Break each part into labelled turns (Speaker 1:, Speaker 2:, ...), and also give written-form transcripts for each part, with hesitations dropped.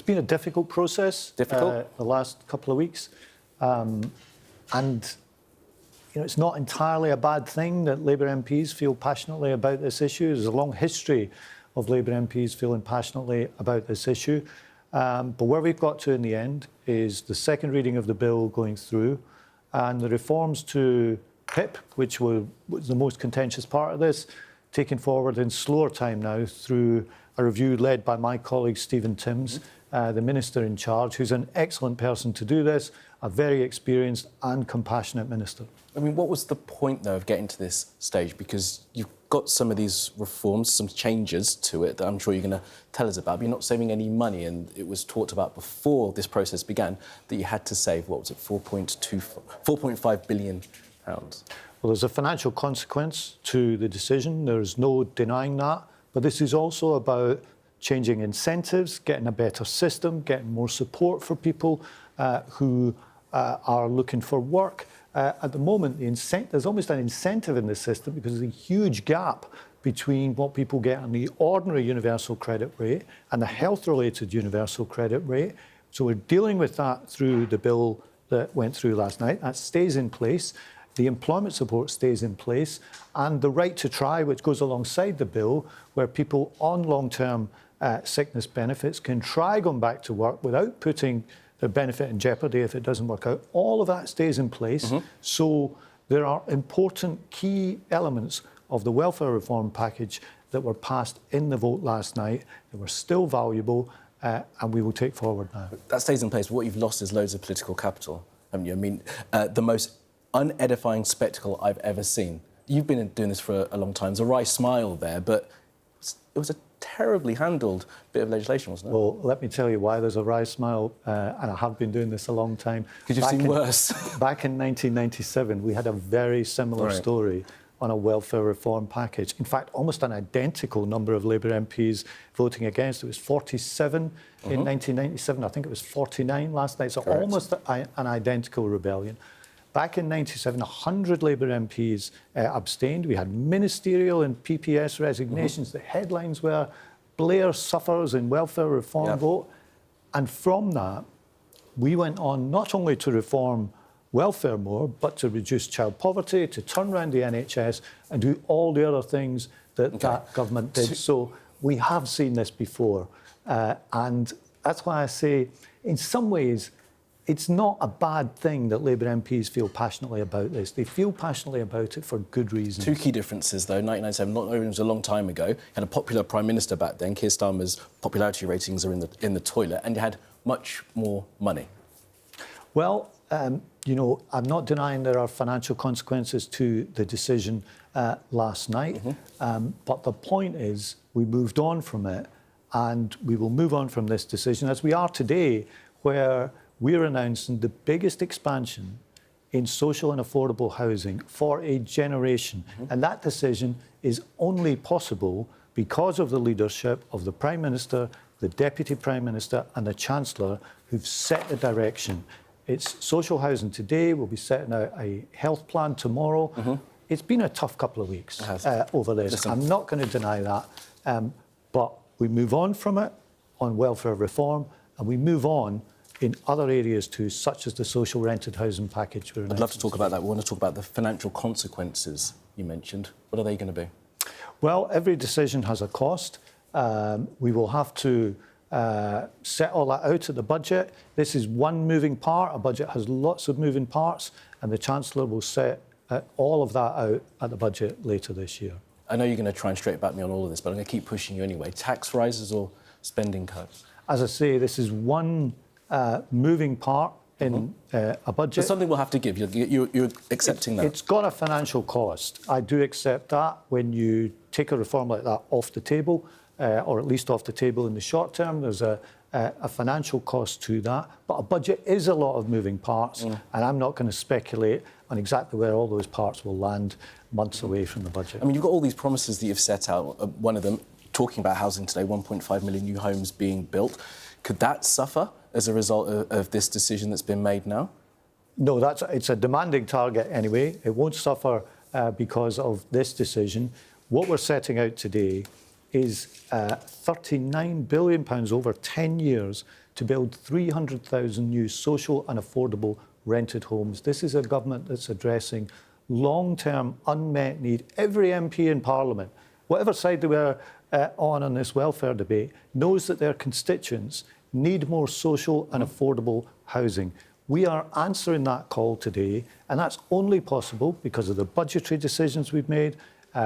Speaker 1: been a difficult process.
Speaker 2: Difficult?
Speaker 1: The last couple of weeks. And it's not entirely a bad thing that Labour MPs feel passionately about this issue. There's a long history of Labour MPs feeling passionately about this issue. But where we've got to in the end is the second reading of the bill going through and the reforms to PIP, which was the most contentious part of this, taken forward in slower time now through a review led by my colleague Stephen Timms, the Minister in charge, who's an excellent person to do this, a very experienced and compassionate minister.
Speaker 2: I mean, what was the point, though, of getting to this stage? Because you've got some of these reforms, some changes to it that I'm sure you're going to tell us about, but you're not saving any money, and it was talked about before this process began that you had to save, what was it, 4.5 billion pounds?
Speaker 1: Well, there's a financial consequence to the decision. There's no denying that. But this is also about changing incentives, getting a better system, getting more support for people who are looking for work. At the moment, there's almost an incentive in the system because there's a huge gap between what people get on the ordinary universal credit rate and the health-related universal credit rate. So we're dealing with that through the bill that went through last night. That stays in place. The employment support stays in place, and the right to try, which goes alongside the bill, where people on long-term sickness benefits can try going back to work without putting their benefit in jeopardy if it doesn't work out. All of that stays in place. So there are important key elements of the welfare reform package that were passed in the vote last night that were still valuable, and we will take forward now.
Speaker 2: That stays in place. What you've lost is loads of political capital, haven't you? I mean, the most unedifying spectacle I've ever seen. You've been doing this for a long time. There's a wry smile there, but it was a terribly handled bit of legislation, wasn't it?
Speaker 1: Well, let me tell you why there's a wry smile, and I have been doing this a long time.
Speaker 2: Because you've seen worse.
Speaker 1: Back in 1997, we had a very similar story on a welfare reform package. In fact, almost an identical number of Labour MPs voting against. It was 47 in 1997. I think it was 49 last night. So almost an identical rebellion. Back in 97, 100 Labour MPs abstained. We had ministerial and PPS resignations. The headlines were Blair suffers in welfare reform vote. And from that, we went on not only to reform welfare more, but to reduce child poverty, to turn around the NHS and do all the other things that that government did. So we have seen this before. And that's why I say, in some ways, it's not a bad thing that Labour MPs feel passionately about this. They feel passionately about it for good reasons.
Speaker 2: Two key differences, though. 1997, not only was a long time ago, you had a popular Prime Minister back then. Keir Starmer's popularity ratings are in the toilet, and you had much more money.
Speaker 1: Well, I'm not denying there are financial consequences to the decision last night. But the point is, we moved on from it, and we will move on from this decision, as we are today, where we're announcing the biggest expansion in social and affordable housing for a generation. And that decision is only possible because of the leadership of the Prime Minister, the Deputy Prime Minister and the Chancellor, who've set the direction. It's social housing today. We'll be setting out a health plan tomorrow. It's been a tough couple of weeks over this.
Speaker 2: Listen.
Speaker 1: I'm not going to deny that. But we move on from it on welfare reform, and we move on in other areas too, such as the social rented housing package.
Speaker 2: I'd love to talk about that. We want to talk about the financial consequences you mentioned. What are they going to be?
Speaker 1: Well, every decision has a cost. We will have to set all that out at the budget. This is one moving part. A budget has lots of moving parts, and the Chancellor will set all of that out at the budget later this year.
Speaker 2: I know you're going to try and straight back me on all of this, but I'm going to keep pushing you anyway. Tax rises or spending cuts?
Speaker 1: As I say, this is one moving part in a budget.
Speaker 2: It's something we'll have to give. You're accepting that?
Speaker 1: It's got a financial cost. I do accept that. When you take a reform like that off the table, or at least off the table in the short term, there's a financial cost to that. But a budget is a lot of moving parts, and I'm not going to speculate on exactly where all those parts will land months away from the budget.
Speaker 2: I mean, you've got all these promises that you've set out. One of them, talking about housing today, 1.5 million new homes being built. Could that suffer as a result of this decision that's been made now?
Speaker 1: No, it's a demanding target anyway. It won't suffer because of this decision. What we're setting out today is £39 billion over 10 years to build 300,000 new social and affordable rented homes. This is a government that's addressing long-term unmet need. Every MP in Parliament, whatever side they were on this welfare debate, knows that their constituents need more social and affordable housing. We are answering that call today, and that's only possible because of the budgetary decisions we've made,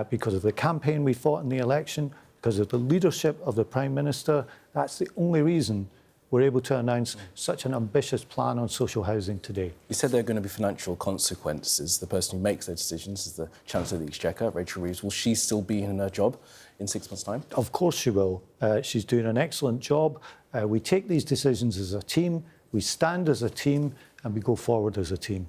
Speaker 1: because of the campaign we fought in the election, because of the leadership of the Prime Minister. That's the only reason we're able to announce such an ambitious plan on social housing today.
Speaker 2: You said there are going to be financial consequences. The person who makes those decisions is the Chancellor of the Exchequer, Rachel Reeves. Will she still be in her job in 6 months' time?
Speaker 1: Of course she will. She's doing an excellent job. We take these decisions as a team, we stand as a team, and we go forward as a team.